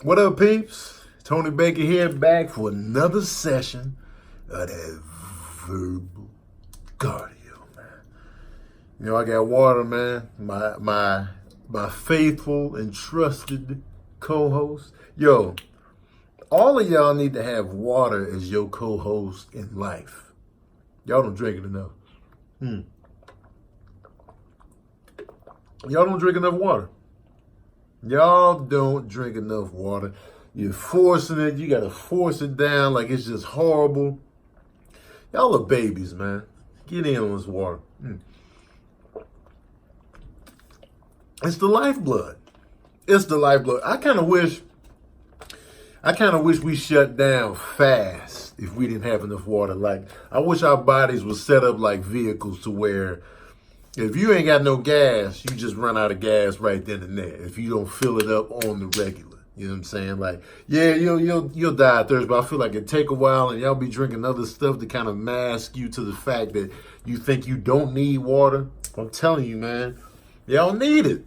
What up, peeps? Tony Baker here, back for another session of that verbal cardio, man. You know, I got water, man. My faithful and trusted co-host. Yo, all of y'all need to have water as your co-host in life. Y'all don't drink it enough. Y'all don't drink enough water. Y'all don't drink enough water. You're forcing it. You got to force it down like it's just horrible. Y'all are babies, man. Get in on this water. It's the lifeblood. It's the lifeblood. I kind of wish we shut down fast if we didn't have enough water. Like, I wish our bodies were set up like vehicles to where if you ain't got no gas, you just run out of gas right then and there. If you don't fill it up on the regular, you know what I'm saying? Like, yeah, you'll die of thirst, but I feel like it take a while, and y'all be drinking other stuff to kind of mask you to the fact that you think you don't need water. I'm telling you, man, y'all need it.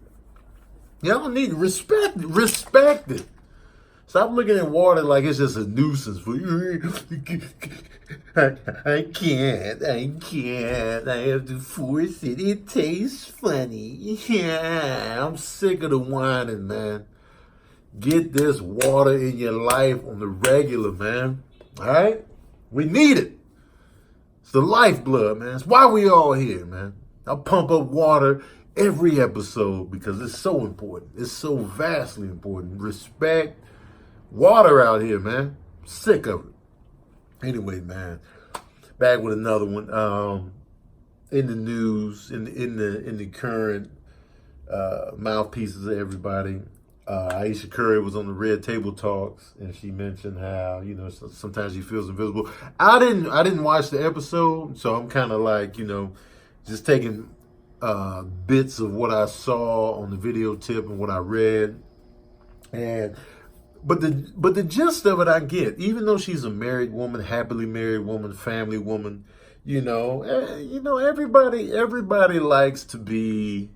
Y'all need it. Respect it. Stop looking at water like it's just a nuisance for you. I can't. I have to force it. It tastes funny. Yeah, I'm sick of the whining, man. Get this water in your life on the regular, man. All right? We need it. It's the lifeblood, man. It's why we all here, man. I pump up water every episode because it's so important. It's so vastly important. Respect water out here, man. Sick of it. Anyway, man, back with another one. In the news, in the current mouthpieces of everybody, Ayesha Curry was on the Red Table Talks, and she mentioned how sometimes she feels invisible. I didn't watch the episode, so I'm kind of like just taking bits of what I saw on the video tip and what I read, But the gist of it I get. Even though she's a married woman, happily married woman, family woman, everybody likes to be,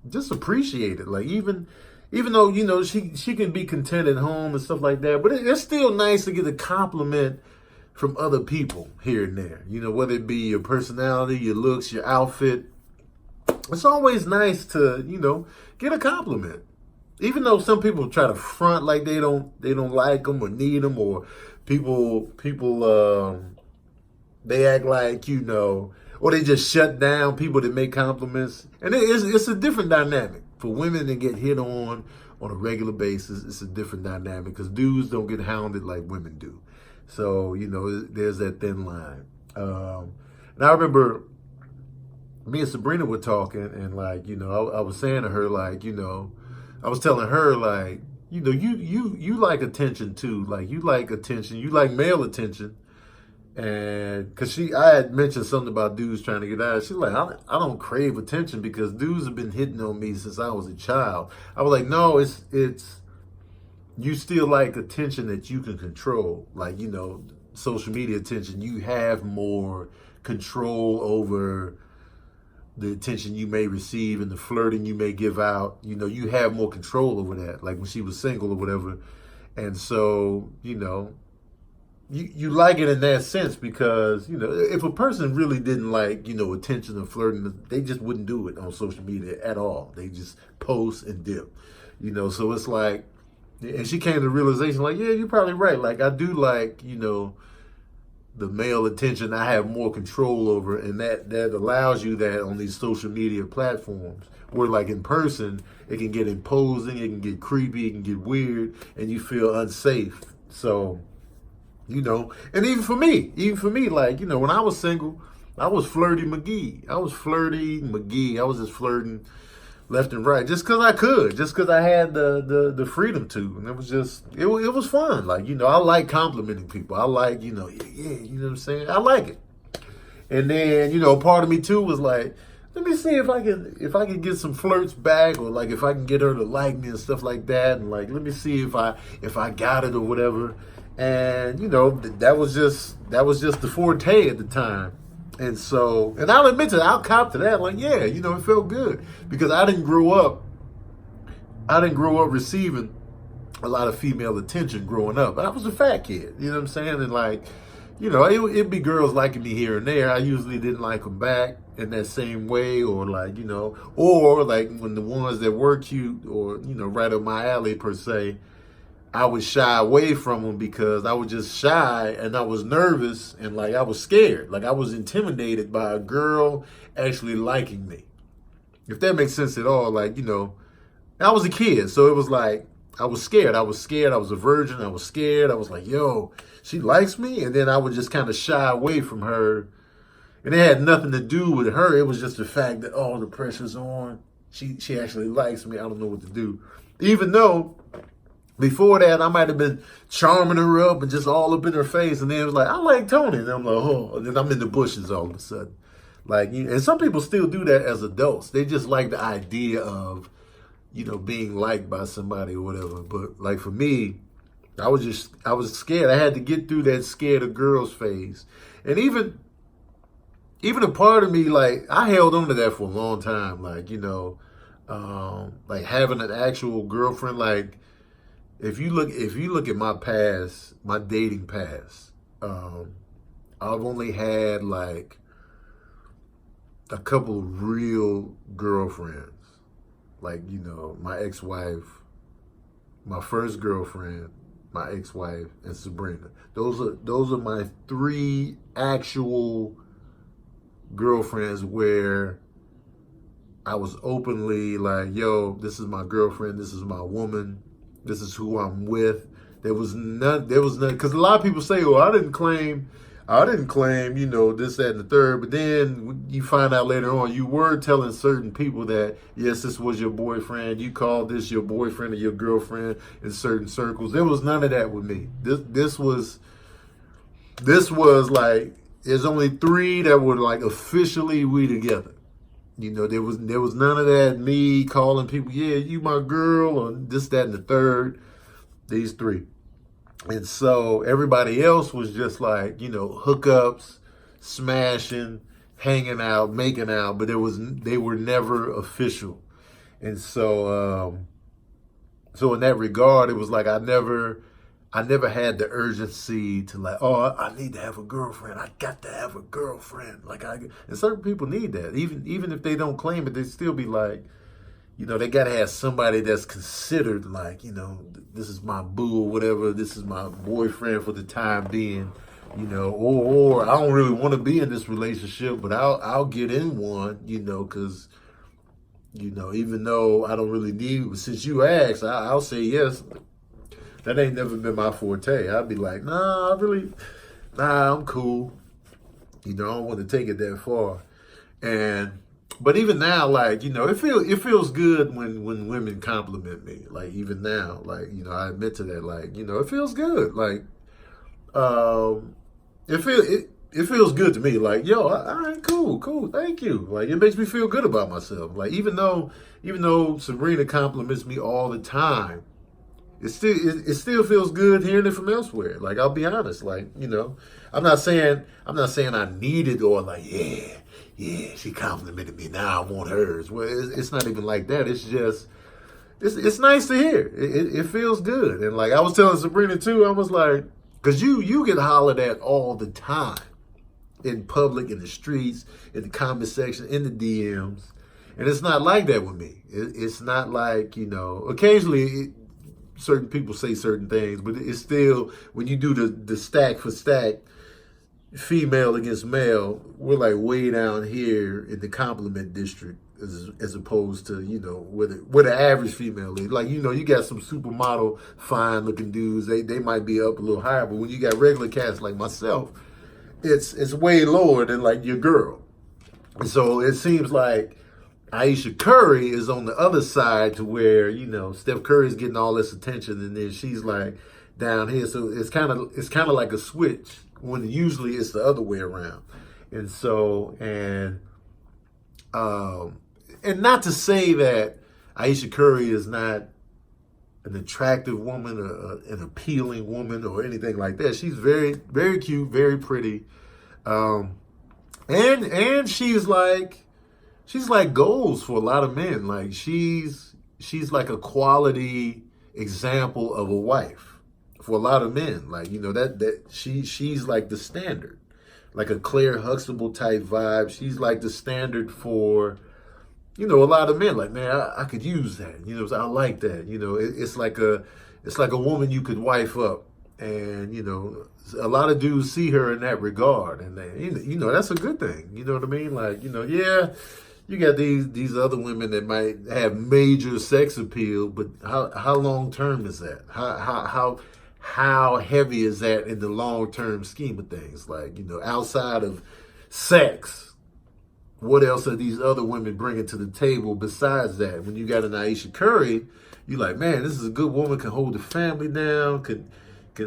just appreciated. Like even though she can be content at home and stuff like that, but it's still nice to get a compliment from other people here and there. Whether it be your personality, your looks, your outfit. It's always nice to get a compliment. Even though some people try to front like they don't like them or need them, or people they act like or they just shut down people that make compliments, and it's a different dynamic for women that get hit on a regular basis. It's a different dynamic because dudes don't get hounded like women do. So there's that thin line. And I remember me and Sabrina were talking, and I was saying to her I was telling her, you like attention too. Like, you like attention. You like male attention. And because I had mentioned something about dudes trying to get out. She's like, I don't crave attention because dudes have been hitting on me since I was a child. I was like, no, it's you still like attention that you can control. Like, social media attention. You have more control over the attention you may receive and the flirting you may give out. You have more control over that, like when she was single or whatever. And so, you like it in that sense because, if a person really didn't like, attention or flirting, they just wouldn't do it on social media at all. They just post and dip, so it's like, and she came to the realization like, yeah, you're probably right. Like, I do like, the male attention I have more control over, and that allows you that on these social media platforms, where like in person, it can get imposing, it can get creepy, it can get weird, and you feel unsafe. So, and even for me, like, when I was single, I was flirty McGee. I was just flirting left and right, just because I could, just because I had the freedom to, and it was just it was fun. Like, I like complimenting people. I like you know what I'm saying. I like it. And then part of me too was like, let me see if I can get some flirts back, or like if I can get her to like me and stuff like that, and like let me see if I got it or whatever. And that was just the forte at the time. And so, and I'll admit to that, I'll cop to that. Like, it felt good because I didn't grow up receiving a lot of female attention growing up. I was a fat kid, you know what I'm saying? And like, it'd be girls liking me here and there. I usually didn't like them back in that same way, or like, or like when the ones that were cute or, right up my alley per se, I would shy away from them because I was just shy and I was nervous and like I was scared. Like I was intimidated by a girl actually liking me. If that makes sense at all, like, I was a kid, so it was like I was scared. I was scared. I was a virgin. I was scared. I was like, yo, she likes me. And then I would just kind of shy away from her. And it had nothing to do with her. It was just the fact that, oh, the pressure's on. She actually likes me. I don't know what to do. Even though before that, I might have been charming her up and just all up in her face. And then it was like, I like Tony. And I'm like, oh. And then I'm in the bushes all of a sudden. Like, and some people still do that as adults. They just like the idea of, being liked by somebody or whatever. But like for me, I was scared. I had to get through that scared of girls phase. And even a part of me, like, I held on to that for a long time. Like, like having an actual girlfriend. Like, if you look at my past, my dating past, I've only had like a couple of real girlfriends. Like, my ex-wife, my first girlfriend, my ex-wife, and Sabrina. Those are my 3 actual girlfriends where I was openly like, yo, this is my girlfriend, this is my woman, this is who I'm with. There was none, because a lot of people say, well, I didn't claim, this, that, and the third. But then you find out later on, you were telling certain people that, yes, this was your boyfriend. You called this your boyfriend or your girlfriend in certain circles. There was none of that with me. This was like, there's only 3 that were like officially we together. There was none of that, me calling people, yeah, you my girl, or this, that, and the third. These 3. And so everybody else was just like, hookups, smashing, hanging out, making out, but they were never official. And so, so in that regard, it was like I never had the urgency to like, oh, I need to have a girlfriend. I got to have a girlfriend. Like and certain people need that. Even if they don't claim it, they still be like, they got to have somebody that's considered like, this is my boo or whatever. This is my boyfriend for the time being, or I don't really want to be in this relationship, but I'll get in one, because, even though I don't really need, since you asked, I'll say yes. That ain't never been my forte. I'd be like, nah, I'm cool. I don't want to take it that far. But even now, like, it feels good when women compliment me. Like, even now, like, I admit to that. Like, it feels good. Like, it feels good to me. Like, yo, all right, cool, thank you. Like, it makes me feel good about myself. Like, even though Sabrina compliments me all the time, it still feels good hearing it from elsewhere. Like, I'll be honest. Like, I'm not saying I need it or like, yeah, she complimented me. Now I want hers. Well, it's not even like that. It's just, it's nice to hear. It feels good. And like I was telling Sabrina too, I was like, because you get hollered at all the time in public, in the streets, in the comment section, in the DMs. And it's not like that with me. It's not like, occasionally certain people say certain things, but it's still, when you do the stack for stack, female against male, we're like way down here in the compliment district as opposed to, where the average female is. Like, you got some supermodel, fine looking dudes, they might be up a little higher, but when you got regular cats like myself, it's way lower than like your girl. And so it seems like Ayesha Curry is on the other side to where, Steph Curry's getting all this attention and then she's like down here. So it's kind of like a switch when usually it's the other way around. And so, and not to say that Ayesha Curry is not an attractive woman, an appealing woman or anything like that. She's very, very cute, very pretty. And she's like goals for a lot of men. Like she's like a quality example of a wife for a lot of men. Like, that she's like the standard, like a Claire Huxtable type vibe. She's like the standard for, a lot of men. Like, man, I could use that. I like that. It's like a woman you could wife up. And, a lot of dudes see her in that regard, and that's a good thing. You know what I mean? Like, yeah, you got these other women that might have major sex appeal, but how long term is that? How heavy is that in the long term scheme of things? Like, outside of sex, what else are these other women bringing to the table besides that? When you got an Ayesha Curry, you're like, man, this is a good woman, can hold the family down, can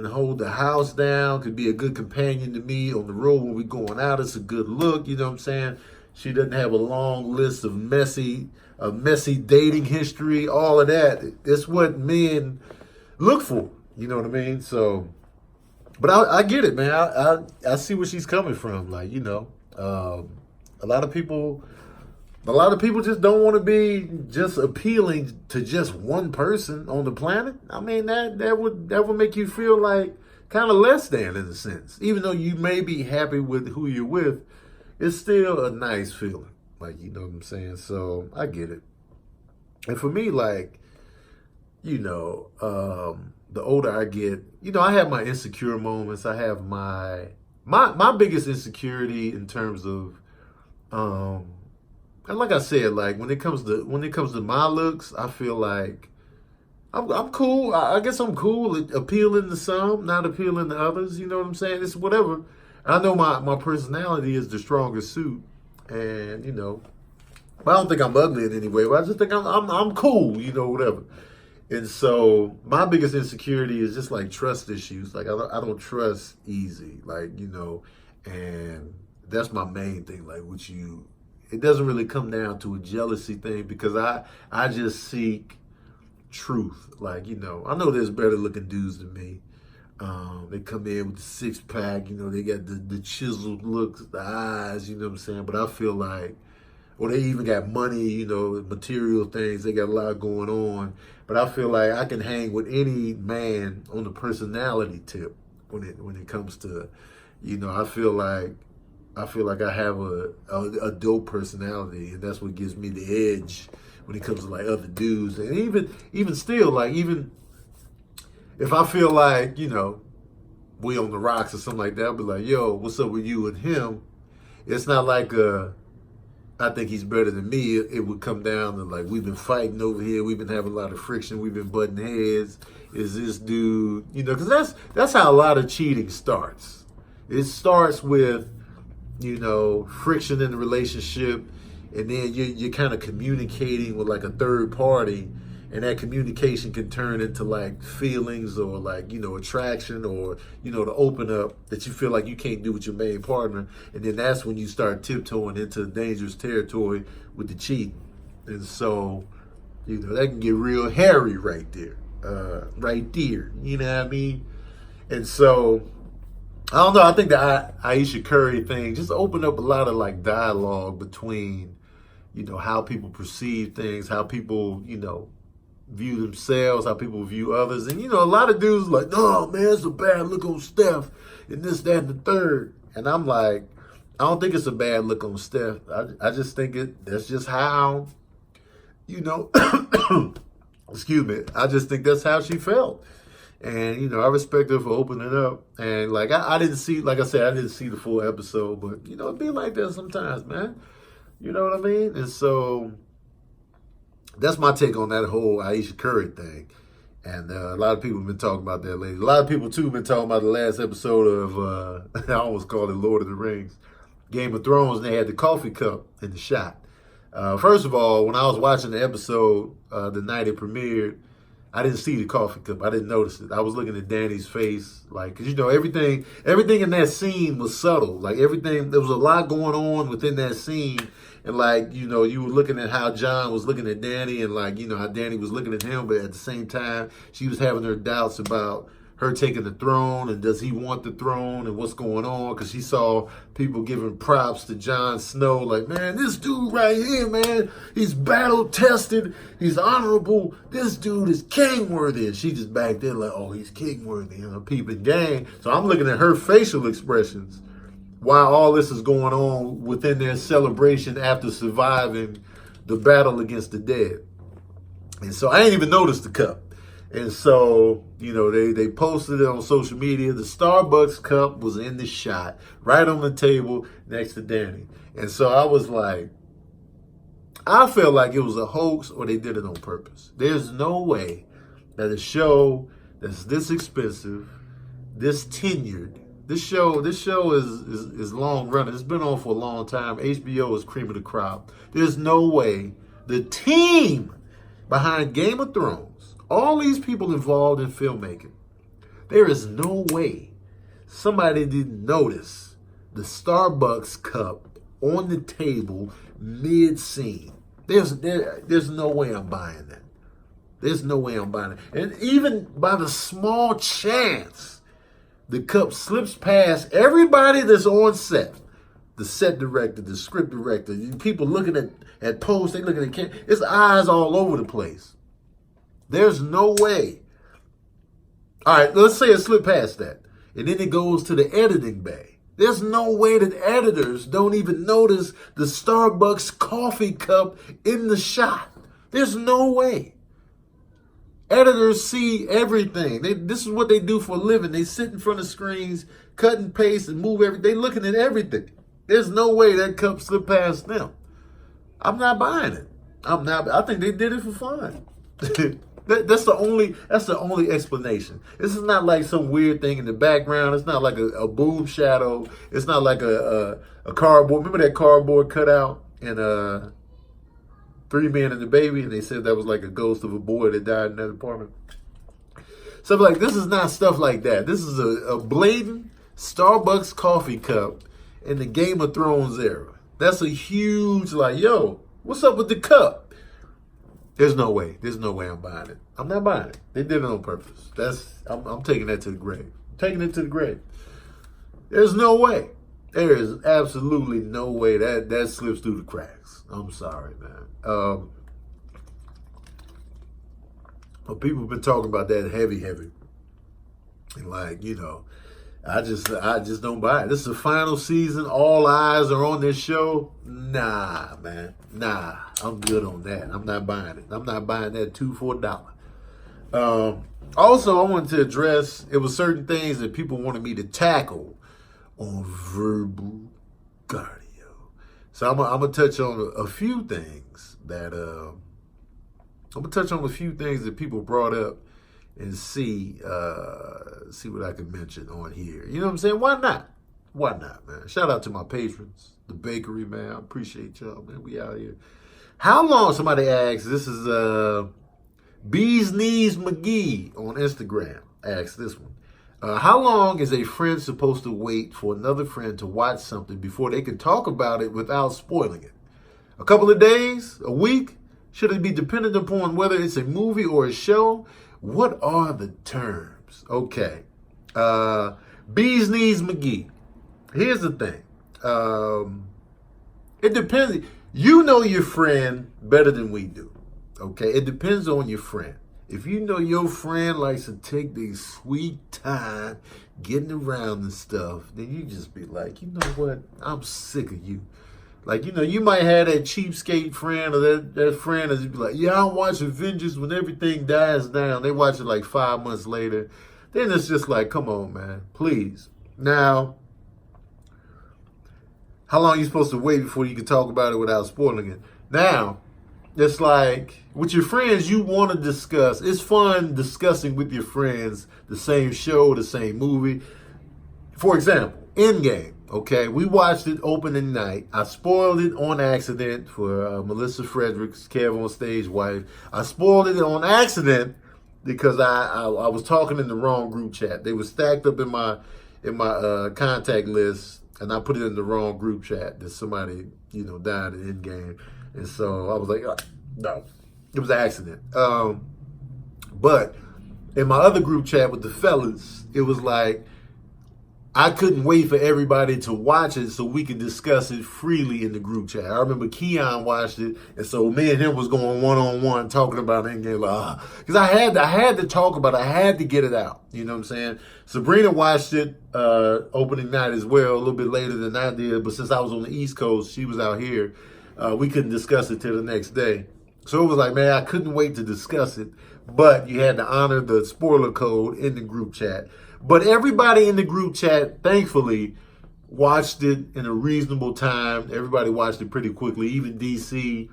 hold the house down, could be a good companion to me on the road when we're going out. It's a good look, you know what I'm saying? She doesn't have a long list of messy dating history, all of that. It's what men look for, you know what I mean? So, but I get it, man. I see where she's coming from. Like, a lot of people just don't want to be just appealing to just one person on the planet. I mean, that would make you feel like kind of less than, in a sense. Even though you may be happy with who you're with, it's still a nice feeling. Like, you know what I'm saying? So I get it. And for me, like, the older I get, I have my insecure moments. I have my biggest insecurity in terms of, and like I said, like when it comes to my looks, I feel like I'm cool. I guess I'm cool at appealing to some, not appealing to others. You know what I'm saying? It's whatever. I know my personality is the strongest suit, and but I don't think I'm ugly in any way. But I just think I'm cool. Whatever. And so my biggest insecurity is just like trust issues. Like I don't trust easy. Like and that's my main thing. Like with you. It doesn't really come down to a jealousy thing because I just seek truth. Like, I know there's better looking dudes than me. They come in with the six pack, they got the chiseled looks, the eyes, you know what I'm saying? But I feel like, or they even got money, material things. They got a lot going on. But I feel like I can hang with any man on the personality tip when it comes to, I feel like I have a dope personality, and that's what gives me the edge when it comes to like other dudes. And even still, like even if I feel like we on the rocks or something like that, I'll be like, yo, what's up with you and him? It's not like I think he's better than me. It would come down to like we've been fighting over here, we've been having a lot of friction, we've been butting heads. Is this dude, because that's how a lot of cheating starts. It starts with friction in the relationship, and then you're kind of communicating with like a third party, and that communication can turn into like feelings or like attraction or to open up that you feel like you can't do with your main partner, and then that's when you start tiptoeing into dangerous territory with the cheat. And so that can get real hairy right there. You know what I mean? And so I don't know. I think the Ayesha Curry thing just opened up a lot of like dialogue between, how people perceive things, how people, view themselves, how people view others. And, a lot of dudes like, oh man, it's a bad look on Steph and this, that, and the third. And I'm like, I don't think it's a bad look on Steph. I just think that's just how, excuse me. I just think that's how she felt. And, I respect her for opening up. And, like, I didn't see, like I said, I didn't see the full episode. But, it be like that sometimes, man. You know what I mean? And so that's my take on that whole Ayesha Curry thing. And a lot of people have been talking about that lately. A lot of people, too, have been talking about the last episode of, I almost called it Lord of the Rings, Game of Thrones. And they had the coffee cup in the shot. First of all, when I was watching the episode the night it premiered, I didn't see the coffee cup. I didn't notice it. I was looking at Danny's face, like, cause everything in that scene was subtle. Like everything, there was a lot going on within that scene, and like you were looking at how John was looking at Danny, and like how Danny was looking at him, but at the same time, she was having her doubts about her taking the throne, and does he want the throne, and what's going on, because she saw people giving props to Jon Snow, like, man, this dude right here, man, he's battle tested, he's honorable, this dude is king worthy, and she just back there like, oh, he's king worthy, peeping game. So I'm looking at her facial expressions while all this is going on within their celebration after surviving the battle against the dead. And so I ain't even noticed the cup. And so, they posted it on social media. The Starbucks cup was in the shot, right on the table next to Danny. And so I was like, I felt like it was a hoax or they did it on purpose. There's no way that a show that's this expensive, this tenured, this show is long running. It's been on for a long time. HBO is cream of the crop. There's no way the team behind Game of Thrones, all these people involved in filmmaking, there is no way somebody didn't notice the Starbucks cup on the table mid-scene. There's no way I'm buying that. There's no way I'm buying it. And even by the small chance the cup slips past everybody that's on set, the set director, the script director, people looking at posts, they looking at it's eyes all over the place. There's no way. All right, let's say it slipped past that. And then it goes to the editing bay. There's no way that editors don't even notice the Starbucks coffee cup in the shot. There's no way. Editors see everything. This is what they do for a living. They sit in front of screens, cut and paste and move everything. They're looking at everything. There's no way that cup slipped past them. I'm not buying it. I think they did it for fun. That's the only explanation. This is not like some weird thing in the background. It's not like a boob shadow. It's not like a cardboard. Remember that cardboard cutout in Three Men and the Baby? And they said that was like a ghost of a boy that died in that apartment. So like, this is not stuff like that. This is a blatant Starbucks coffee cup in the Game of Thrones era. That's a huge, like, yo, what's up with the cup? There's no way. There's no way I'm buying it. I'm not buying it. They did it on purpose. I'm taking that to the grave. Taking it to the grave. There's no way. There is absolutely no way that slips through the cracks. I'm sorry, man. But people have been talking about that heavy. And like, I just don't buy it. This is the final season. All eyes are on this show. Nah, man. Nah, I'm good on that. I'm not buying it. I'm not buying that $2 for $1. Also, I wanted to address, it was certain things that people wanted me to tackle on verbal cardio. So I'm going to touch on a few things that, people brought up and see what I can mention on here. You know what I'm saying? Why not? Why not, man? Shout out to my patrons, the bakery, man. I appreciate y'all, man. We out here. How long, somebody asked, this is Bees Knees McGee on Instagram asked this one. How long is a friend supposed to wait for another friend to watch something before they can talk about it without spoiling it? A couple of days? A week? Should it be dependent upon whether it's a movie or a show? What are the terms? Okay. Bees Knees McGee. Here's the thing. It depends. You know your friend better than we do. Okay? It depends on your friend. If you know your friend likes to take these sweet time getting around and stuff, then you just be like, you know what? I'm sick of you. Like, you might have that cheapskate friend or that friend that's be like, yeah, I'll watch Avengers when everything dies down. They watch it like 5 months later. Then it's just like, come on, man, please. Now, how long are you supposed to wait before you can talk about it without spoiling it? Now, it's like, with your friends, you want to discuss. It's fun discussing with your friends the same show, the same movie. For example, Endgame. Okay, we watched it opening night. I spoiled it on accident for Melissa Frederick's Kev on Stage wife. I spoiled it on accident because I was talking in the wrong group chat. They were stacked up in my contact list, and I put it in the wrong group chat that somebody died in Endgame, and so I was like, oh, no, it was an accident. But in my other group chat with the fellas, it was like I couldn't wait for everybody to watch it so we could discuss it freely in the group chat. I remember Keon watched it, and so me and him was going one-on-one talking about it, and because I had to talk about it. I had to get it out. You know what I'm saying? Sabrina watched it opening night as well, a little bit later than I did, but since I was on the East Coast, she was out here. We couldn't discuss it till the next day. So it was like, man, I couldn't wait to discuss it, but you had to honor the spoiler code in the group chat. But everybody in the group chat, thankfully, watched it in a reasonable time. Everybody watched it pretty quickly. Even DC.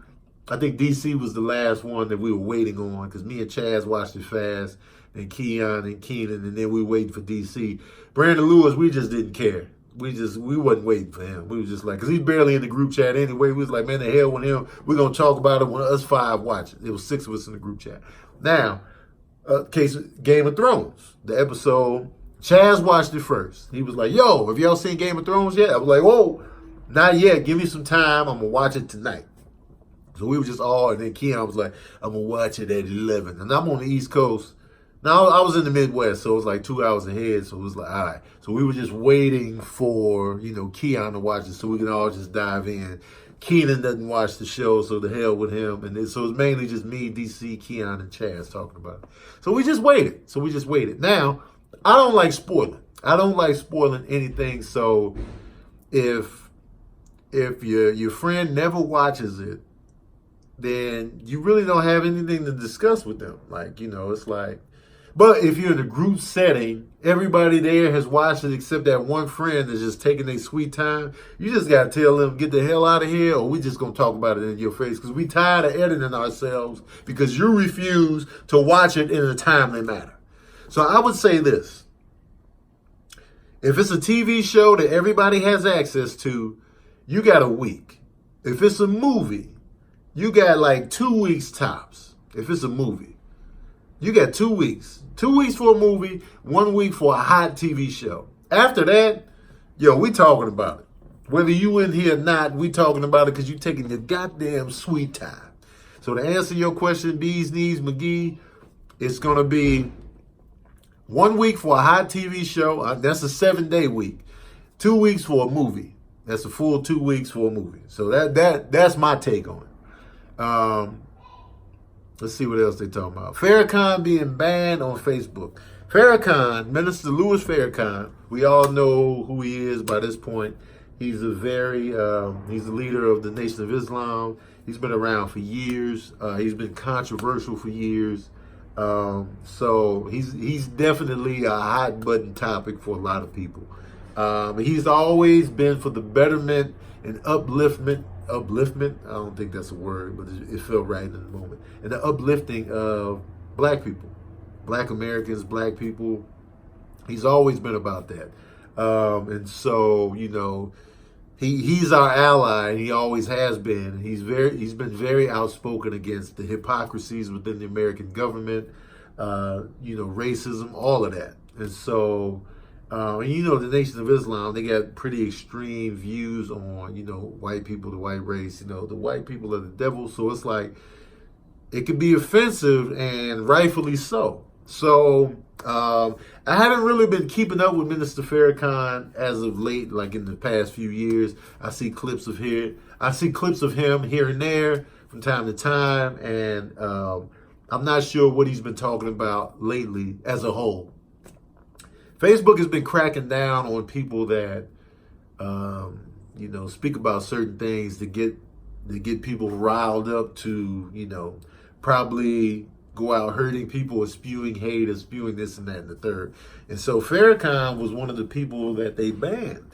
I think DC was the last one that we were waiting on because me and Chaz watched it fast, and Keon and Keenan, and then we were waiting for DC. Brandon Lewis, we just didn't care. We wasn't waiting for him. We was just like, because he's barely in the group chat anyway. We was like, man, the hell with him. We're going to talk about it when us 5 watch it. There was 6 of us in the group chat. Now, case Game of Thrones, the episode, Chaz watched it first. He was like, yo, have y'all seen Game of Thrones yet? I was like, whoa, not yet. Give me some time. I'm going to watch it tonight. So we were just all, and then Keon was like, I'm going to watch it at 11. And I'm on the East Coast. Now, I was in the Midwest, so it was like 2 hours ahead. So it was like, all right. So we were just waiting for, Keon to watch it so we can all just dive in. Keenan doesn't watch the show, so the hell with him. And so it's mainly just me, DC, Keon, and Chaz talking about it. So we just waited. Now, I don't like spoiling. I don't like spoiling anything. So if your friend never watches it, then you really don't have anything to discuss with them. Like, it's like, but if you're in a group setting, everybody there has watched it except that one friend that's just taking their sweet time. You just got to tell them, get the hell out of here, or we just going to talk about it in your face because we tired of editing ourselves because you refuse to watch it in a timely manner. So I would say this. If it's a TV show that everybody has access to, you got a week. If it's a movie, you got like 2 weeks tops. If it's a movie, you got 2 weeks. 2 weeks for a movie, 1 week for a hot TV show. After that, we talking about it. Whether you in here or not, we talking about it because you taking your goddamn sweet time. So to answer your question, Bees Knees McGee, it's going to be 1 week for a hot TV show. That's a 7-day week. 2 weeks for a movie. That's a full 2 weeks for a movie. So that's my take on it. Let's see what else they talking about. Farrakhan being banned on Facebook. Farrakhan, Minister Louis Farrakhan, we all know who he is by this point. He's he's the leader of the Nation of Islam. He's been around for years. He's been controversial for years. So he's definitely a hot button topic for a lot of people. He's always been for the betterment and upliftment. I don't think that's a word, but it felt right in the moment. And the uplifting of black people, black Americans, black people. He's always been about that. And so, he's our ally, and he always has been. He's been very outspoken against the hypocrisies within the American government, racism, all of that. And so, the Nation of Islam, they got pretty extreme views on, white people, the white race. The white people are the devil. So it's like, it can be offensive, and rightfully so. So I haven't really been keeping up with Minister Farrakhan as of late, like in the past few years. I see clips of him here and there from time to time, and I'm not sure what he's been talking about lately as a whole. Facebook has been cracking down on people that, speak about certain things to get people riled up to, probably go out hurting people or spewing hate or spewing this and that and the third. And so Farrakhan was one of the people that they banned.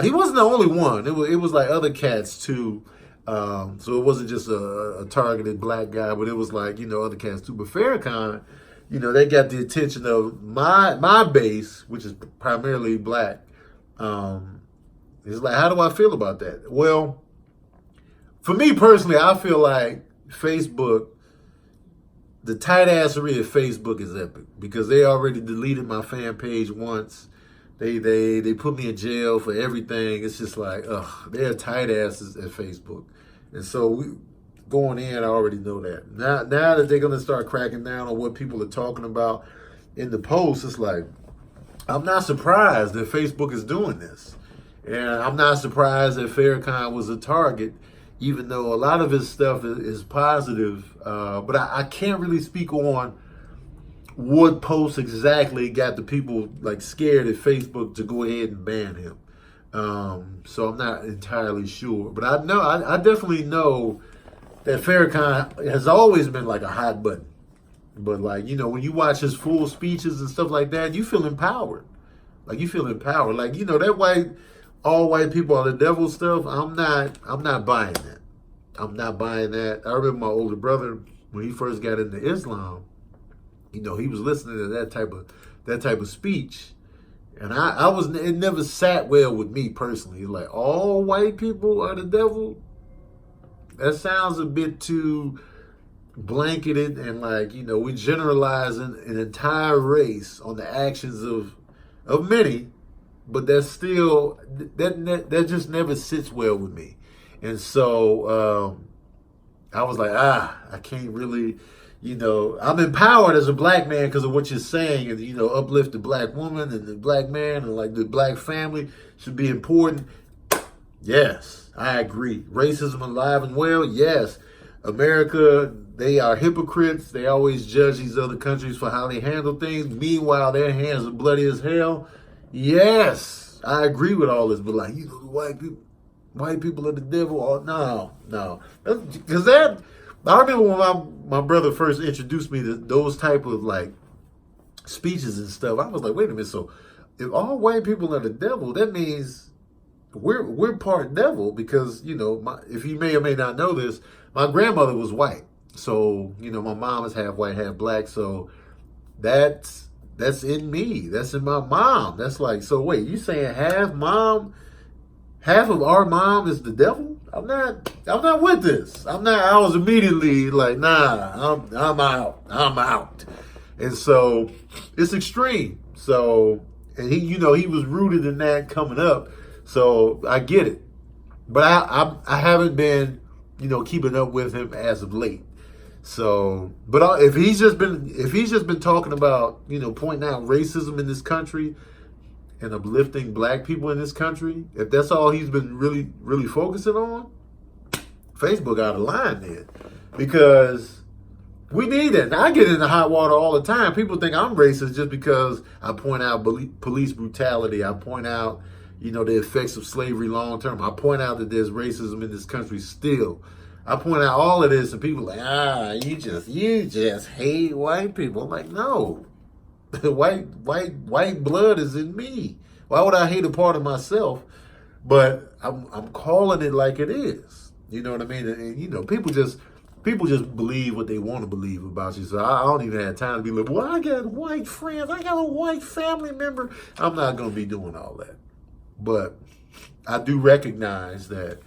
He wasn't the only one. It was like other cats too. So it wasn't just a targeted black guy, but it was like, other cats too. But Farrakhan, they got the attention of my base, which is primarily black. It's like, how do I feel about that? Well, for me personally, I feel like Facebook, the tight assery of Facebook is epic because they already deleted my fan page once. They put me in jail for everything. It's just like, they're tight asses at Facebook. And so going in, I already know that. Now that they're going to start cracking down on what people are talking about, in the post, it's like, I'm not surprised that Facebook is doing this. And I'm not surprised that Farrakhan was a target, even though a lot of his stuff is positive. But I can't really speak on what post exactly got the people like scared at Facebook to go ahead and ban him. So I'm not entirely sure. But I definitely know that Farrakhan has always been like a hot button. But like, when you watch his full speeches and stuff like that, you feel empowered. Like you feel empowered. Like, that all white people are the devil stuff. I'm not buying that. I'm not buying that. I remember my older brother when he first got into Islam, he was listening to that type of speech. And it never sat well with me personally. Like, all white people are the devil. That sounds a bit too blanketed, and like, we generalizing an entire race on the actions of many, but that's still that just never sits well with me. And so I was like, I can't really, I'm empowered as a black man because of what you're saying, and uplift the black woman and the black man, and like the black family should be important. Yes, I agree. Racism alive and well. Yes, America, they are hypocrites. They always judge these other countries for how they handle things. Meanwhile, their hands are bloody as hell. Yes, I agree with all this, but like, the white people are the devil. Oh, no. Because I remember when my brother first introduced me to those type of like speeches and stuff, I was like, wait a minute, so if all white people are the devil, that means we're part devil, because if you may or may not know this, my grandmother was white, so my mom is half white, half black, so that's in me, that's in my mom. That's like, so wait, you saying half of our mom is the devil? I'm not with this. I was immediately like, nah, I'm out. And so it's extreme. So, and he was rooted in that coming up. So I get it, but I haven't been, keeping up with him as of late. So, but if he's just been talking about, pointing out racism in this country and uplifting black people in this country, if that's all he's been really, really focusing on, Facebook out of line then, because we need it. Now, I get into hot water all the time. People think I'm racist just because I point out police brutality. I point out, the effects of slavery long term. I point out that there's racism in this country still. I point out all of this, and people are like, you just hate white people. I'm like, no, white blood is in me. Why would I hate a part of myself? But I'm calling it like it is. You know what I mean? And people just believe what they want to believe about you. So I don't even have time to be like, well, I got white friends, I got a white family member. I'm not going to be doing all that. But I do recognize that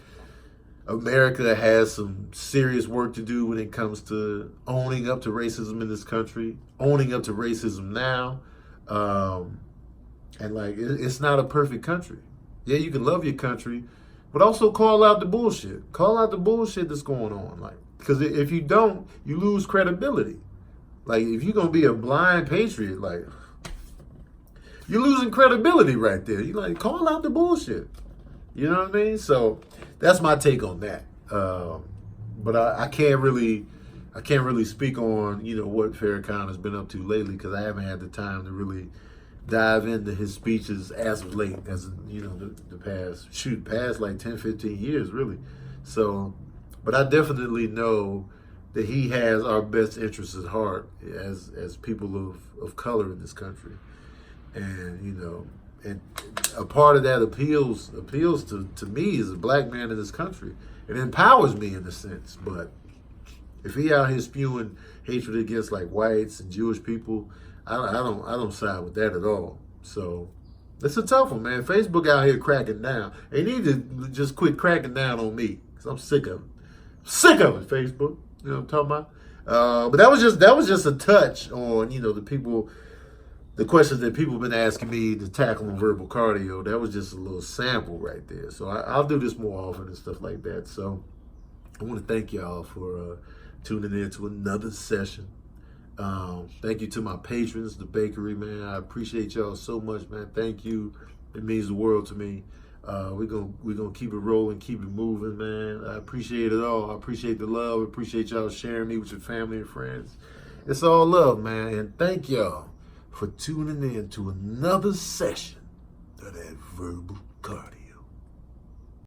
America has some serious work to do when it comes to owning up to racism in this country, owning up to racism now. And like, it's not a perfect country. Yeah, you can love your country, but also call out the bullshit. Call out the bullshit that's going on. Like, because if you don't, you lose credibility. Like, if you're going to be a blind patriot, like, you're losing credibility right there. You like, call out the bullshit. You know what I mean? So that's my take on that. But I can't really speak on what Farrakhan has been up to lately, because I haven't had the time to really dive into his speeches as of late, as the past like 10, 15 years really. So, but I definitely know that he has our best interests at heart as people of color in this country. And and a part of that appeals to me as a black man in this country. It empowers me in a sense. But if he out here spewing hatred against like whites and Jewish people, I don't side with that at all. So it's a tough one, man. Facebook out here cracking down. They need to just quit cracking down on me, because I'm sick of it. Sick of it, Facebook. You know what I'm talking about? But that was just a touch on the questions that people have been asking me to tackle on verbal cardio. That was just a little sample right there. So I'll do this more often and stuff like that. So I want to thank y'all for tuning in to another session. Thank you to my patrons, the bakery, man. I appreciate y'all so much, man. Thank you. It means the world to me. We're gonna keep it rolling, keep it moving, man. I appreciate it all. I appreciate the love. I appreciate y'all sharing me with your family and friends. It's all love, man. And thank y'all for tuning in to another session of that verbal